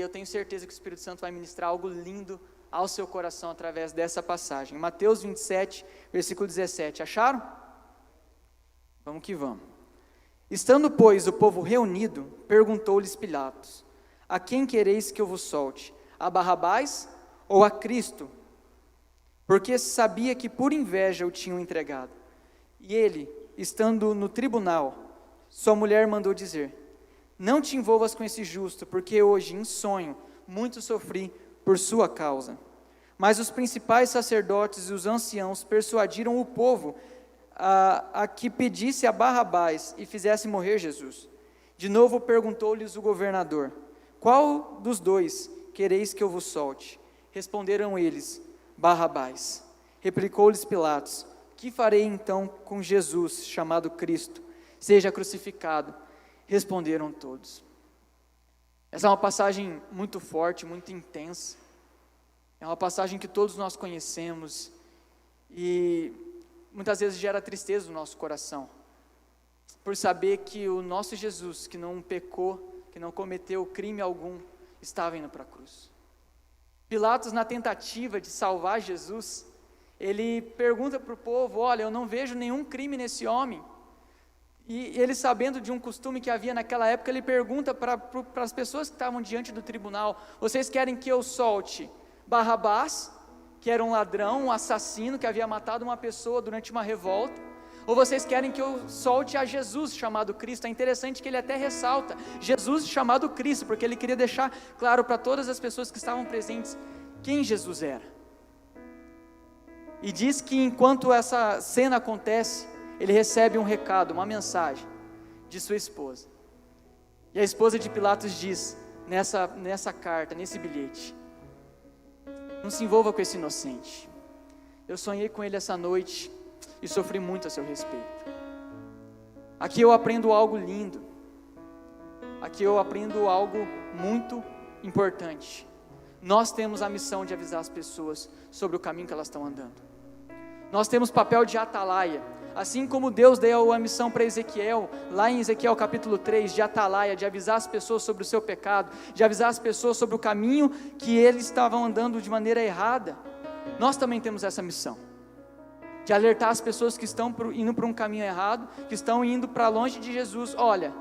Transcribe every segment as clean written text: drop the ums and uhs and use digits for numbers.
eu tenho certeza que o Espírito Santo vai ministrar algo lindo ao seu coração através dessa passagem. Mateus 27, versículo 17, acharam? Vamos que vamos. Estando, pois, o povo reunido, perguntou-lhes Pilatos: a quem quereis que eu vos solte? A Barrabás ou a Cristo? Porque sabia que por inveja o tinham entregado. E ele, estando no tribunal, sua mulher mandou dizer: não te envolvas com esse justo, porque hoje, em sonho, muito sofri por sua causa. Mas os principais sacerdotes e os anciãos persuadiram o povo a que pedisse a Barrabás e fizesse morrer Jesus. De novo perguntou-lhes o governador: qual dos dois quereis que eu vos solte? Responderam eles: Barrabás. Replicou-lhes Pilatos: que farei então com Jesus, chamado Cristo? Seja crucificado. Responderam todos. Essa é uma passagem muito forte, muito intensa. É uma passagem que todos nós conhecemos e muitas vezes gera tristeza no nosso coração, por saber que o nosso Jesus, que não pecou, que não cometeu crime algum, estava indo para a cruz. Pilatos, na tentativa de salvar Jesus, ele pergunta para o povo: olha, eu não vejo nenhum crime nesse homem. E ele, sabendo de um costume que havia naquela época, ele pergunta para as pessoas que estavam diante do tribunal: vocês querem que eu solte Barrabás, que era um ladrão, um assassino, que havia matado uma pessoa durante uma revolta, ou vocês querem que eu solte a Jesus, chamado Cristo? É interessante que ele até ressalta Jesus chamado Cristo, porque ele queria deixar claro para todas as pessoas que estavam presentes quem Jesus era. E diz que enquanto essa cena acontece, ele recebe um recado, uma mensagem de sua esposa. E a esposa de Pilatos diz nessa carta, nesse bilhete: não se envolva com esse inocente. Eu sonhei com ele essa noite e sofri muito a seu respeito. Aqui eu aprendo algo lindo. Aqui eu aprendo algo muito importante. Nós temos a missão de avisar as pessoas sobre o caminho que elas estão andando. Nós temos papel de atalaia. Assim como Deus deu a missão para Ezequiel, lá em Ezequiel capítulo 3, de atalaia, de avisar as pessoas sobre o seu pecado, de avisar as pessoas sobre o caminho que eles estavam andando de maneira errada, nós também temos essa missão, de alertar as pessoas que estão indo para um caminho errado, que estão indo para longe de Jesus: olha,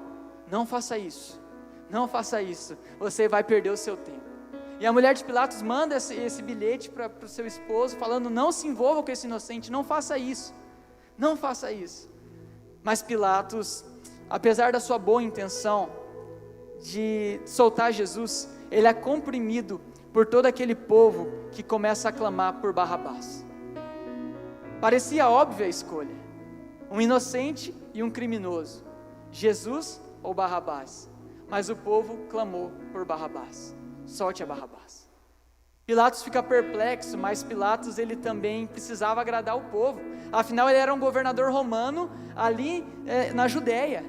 não faça isso, não faça isso, você vai perder o seu tempo. E a mulher de Pilatos manda esse bilhete para o seu esposo, falando: não se envolva com esse inocente, não faça isso. Não faça isso. Mas Pilatos, apesar da sua boa intenção de soltar Jesus, ele é comprimido por todo aquele povo que começa a clamar por Barrabás. Parecia óbvia a escolha: um inocente e um criminoso, Jesus ou Barrabás. Mas o povo clamou por Barrabás: solte a Barrabás. Pilatos fica perplexo, mas Pilatos ele também precisava agradar o povo. Afinal, ele era um governador romano ali na Judéia,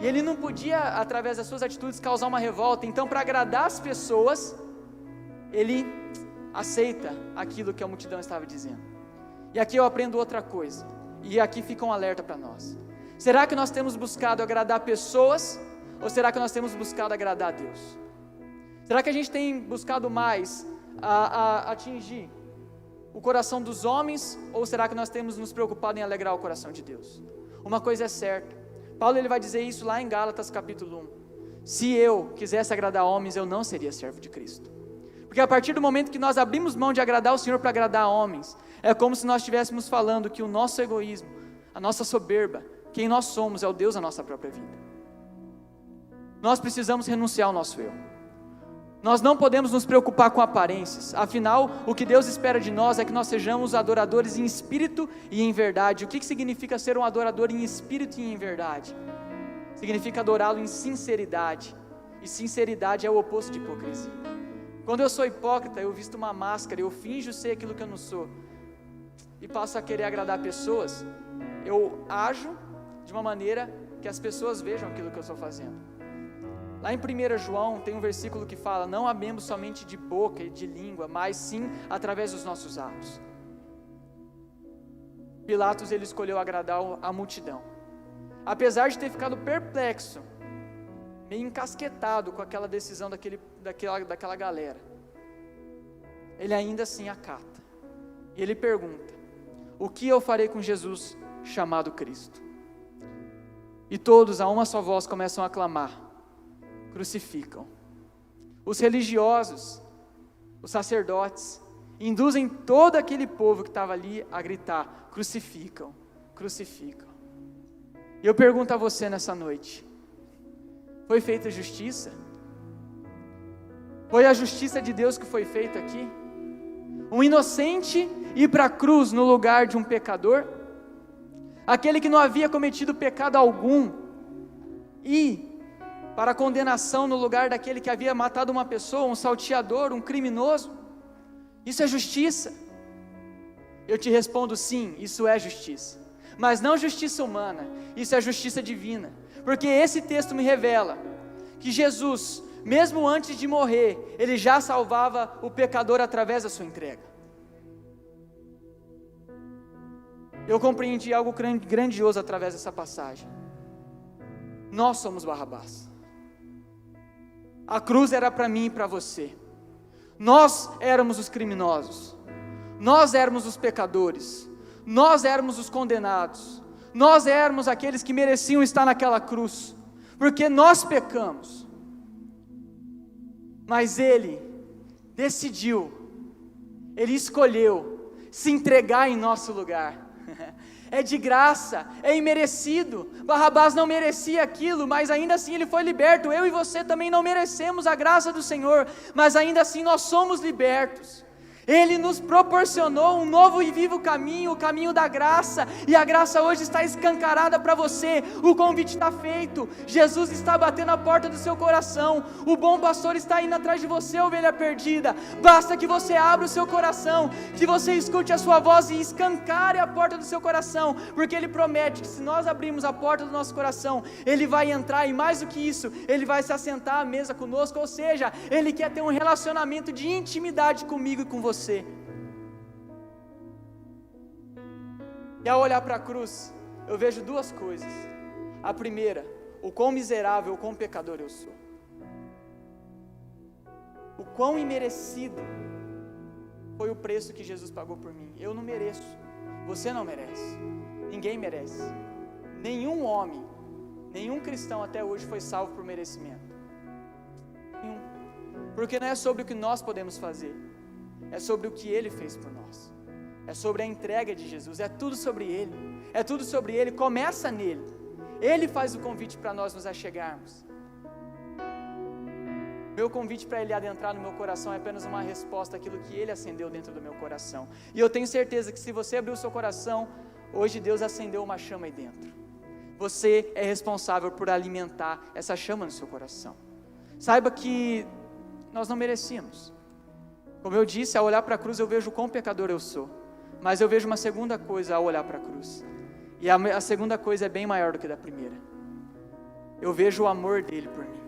e ele não podia, através das suas atitudes, causar uma revolta. Então, para agradar as pessoas, ele aceita aquilo que a multidão estava dizendo. E aqui eu aprendo outra coisa, e aqui fica um alerta para nós. Será que nós temos buscado agradar pessoas, ou será que nós temos buscado agradar a Deus? Será que a gente tem buscado mais a atingir o coração dos homens, ou será que nós temos nos preocupado em alegrar o coração de Deus? Uma coisa é certa, Paulo ele vai dizer isso lá em Gálatas capítulo 1: se eu quisesse agradar homens, eu não seria servo de Cristo. Porque a partir do momento que nós abrimos mão de agradar o Senhor para agradar homens, é como se nós estivéssemos falando que o nosso egoísmo, a nossa soberba, quem nós somos é o Deus da nossa própria vida. Nós precisamos renunciar ao nosso eu. Nós não podemos nos preocupar com aparências. Afinal, o que Deus espera de nós é que nós sejamos adoradores em espírito e em verdade. O que significa ser um adorador em espírito e em verdade? Significa adorá-lo em sinceridade. E sinceridade é o oposto de hipocrisia. Quando eu sou hipócrita, eu visto uma máscara, eu finjo ser aquilo que eu não sou, e passo a querer agradar pessoas, eu ajo de uma maneira que as pessoas vejam aquilo que eu estou fazendo. Lá em 1 João tem um versículo que fala: não amemos somente de boca e de língua, mas sim através dos nossos atos. Pilatos ele escolheu agradar a multidão, apesar de ter ficado perplexo, meio encasquetado com aquela decisão daquela galera, ele ainda assim acata. E ele pergunta: o que eu farei com Jesus chamado Cristo? E todos a uma só voz começam a clamar: crucificam. Os religiosos, os sacerdotes, induzem todo aquele povo que estava ali a gritar: crucificam, crucificam. E eu pergunto a você nessa noite: foi feita justiça? Foi a justiça de Deus que foi feita aqui? Um inocente ir para a cruz no lugar de um pecador? Aquele que não havia cometido pecado algum, ir para a condenação no lugar daquele que havia matado uma pessoa, um salteador, um criminoso? Isso é justiça? Eu te respondo: sim, isso é justiça, mas não justiça humana, isso é justiça divina, porque esse texto me revela que Jesus, mesmo antes de morrer, ele já salvava o pecador através da sua entrega. Eu compreendi algo grandioso através dessa passagem. Nós somos Barrabás. A cruz era para mim e para você. Nós éramos os criminosos, nós éramos os pecadores, nós éramos os condenados, nós éramos aqueles que mereciam estar naquela cruz, porque nós pecamos. Mas Ele decidiu, Ele escolheu se entregar em nosso lugar. É de graça, é imerecido. Barrabás não merecia aquilo, mas ainda assim ele foi liberto. Eu e você também não merecemos a graça do Senhor, mas ainda assim nós somos libertos. Ele nos proporcionou um novo e vivo caminho, o caminho da graça, e a graça hoje está escancarada para você. O convite está feito, Jesus está batendo a porta do seu coração, o bom pastor está indo atrás de você, ovelha perdida. Basta que você abra o seu coração, que você escute a sua voz e escancare a porta do seu coração, porque Ele promete que se nós abrirmos a porta do nosso coração, Ele vai entrar, e mais do que isso, Ele vai se assentar à mesa conosco, ou seja, Ele quer ter um relacionamento de intimidade comigo e com você. E ao olhar para a cruz, eu vejo duas coisas. A primeira, o quão miserável, o quão pecador eu sou. O quão imerecido foi o preço que Jesus pagou por mim. Eu não mereço, você não merece, ninguém merece. Nenhum homem, nenhum cristão até hoje foi salvo por merecimento. Nenhum. Porque não é sobre o que nós podemos fazer, é sobre o que Ele fez por nós, é sobre a entrega de Jesus, é tudo sobre Ele, começa nele. Ele faz o convite para nós nos achegarmos. Meu convite para Ele adentrar no meu coração é apenas uma resposta àquilo que Ele acendeu dentro do meu coração, e eu tenho certeza que se você abrir o seu coração, hoje Deus acendeu uma chama aí dentro. Você é responsável por alimentar essa chama no seu coração. Saiba que nós não merecíamos. Como eu disse, ao olhar para a cruz eu vejo o quão pecador eu sou, mas eu vejo uma segunda coisa ao olhar para a cruz, e a segunda coisa é bem maior do que a da primeira. Eu vejo o amor dele por mim,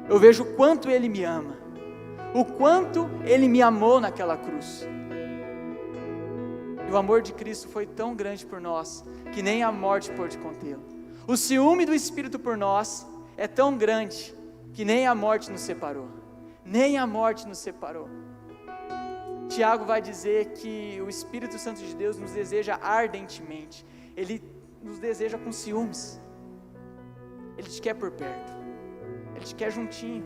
eu vejo o quanto ele me ama, o quanto ele me amou naquela cruz. E o amor de Cristo foi tão grande por nós, que nem a morte pôde contê-lo. O ciúme do Espírito por nós é tão grande, que nem a morte nos separou. Nem a morte nos separou. Tiago vai dizer que o Espírito Santo de Deus nos deseja ardentemente. Ele nos deseja com ciúmes. Ele te quer por perto, Ele te quer juntinho,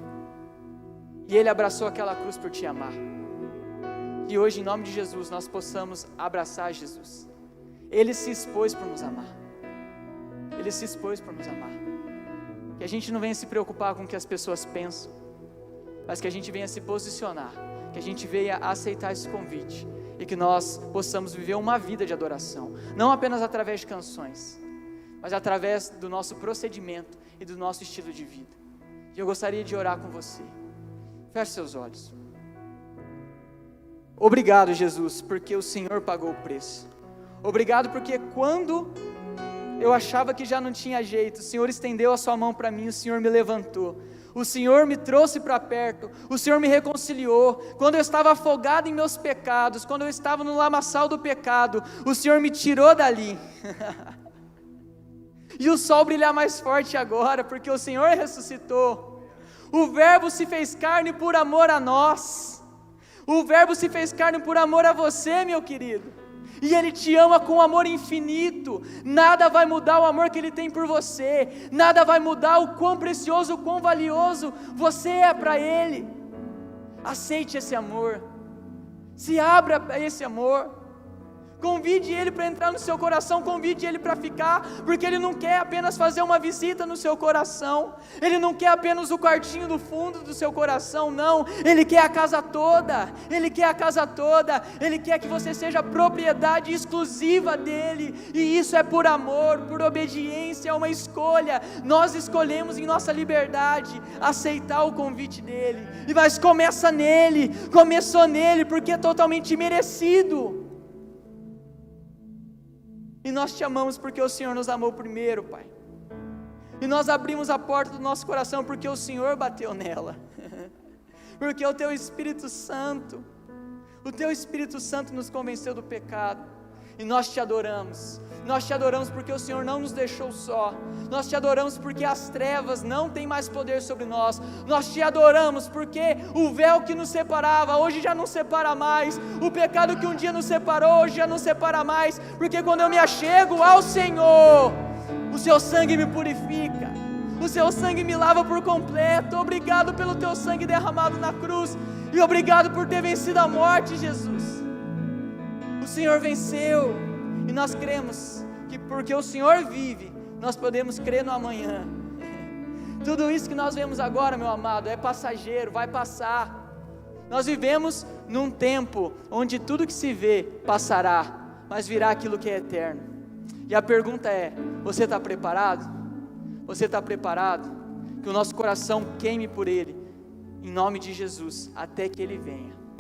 e Ele abraçou aquela cruz por te amar. Que hoje, em nome de Jesus, nós possamos abraçar Jesus. Ele se expôs por nos amar, Ele se expôs por nos amar. Que a gente não venha se preocupar com o que as pessoas pensam, mas que a gente venha se posicionar, que a gente venha aceitar esse convite, e que nós possamos viver uma vida de adoração, não apenas através de canções, mas através do nosso procedimento e do nosso estilo de vida. E eu gostaria de orar com você. Feche seus olhos. Obrigado, Jesus, porque o Senhor pagou o preço. Obrigado porque quando eu achava que já não tinha jeito, o Senhor estendeu a sua mão para mim, o Senhor me levantou, o Senhor me trouxe para perto, o Senhor me reconciliou. Quando eu estava afogado em meus pecados, quando eu estava no lamaçal do pecado, o Senhor me tirou dali. E o sol brilha mais forte agora, porque o Senhor ressuscitou. O Verbo se fez carne por amor a nós. O Verbo se fez carne por amor a você, meu querido. E Ele te ama com amor infinito. Nada vai mudar o amor que Ele tem por você. Nada vai mudar o quão precioso, o quão valioso você é para Ele. Aceite esse amor. Se abra a esse amor. Convide Ele para entrar no seu coração, convide Ele para ficar, porque Ele não quer apenas fazer uma visita no seu coração, Ele não quer apenas o quartinho do fundo do seu coração, não, Ele quer a casa toda, Ele quer a casa toda, Ele quer que você seja propriedade exclusiva dEle, e isso é por amor, por obediência, é uma escolha, nós escolhemos em nossa liberdade, aceitar o convite dEle, mas começou nele, porque é totalmente merecido. E nós te amamos porque o Senhor nos amou primeiro, Pai. E nós abrimos a porta do nosso coração porque o Senhor bateu nela. Porque o Teu Espírito Santo nos convenceu do pecado. E nós te adoramos. Nós te adoramos porque o Senhor não nos deixou só. Nós te adoramos porque as trevas não têm mais poder sobre nós. Nós te adoramos porque o véu que nos separava, hoje já não separa mais. O pecado que um dia nos separou, hoje já não separa mais. Porque quando eu me achego ao Senhor, o Seu sangue me purifica. O Seu sangue me lava por completo. Obrigado pelo Teu sangue derramado na cruz. E obrigado por ter vencido a morte, Jesus. O Senhor venceu. E nós cremos que porque o Senhor vive, nós podemos crer no amanhã. Tudo isso que nós vemos agora, meu amado, é passageiro, vai passar. Nós vivemos num tempo onde tudo que se vê passará, mas virá aquilo que é eterno. E a pergunta é: você está preparado? Você está preparado? Que o nosso coração queime por Ele, em nome de Jesus, até que Ele venha.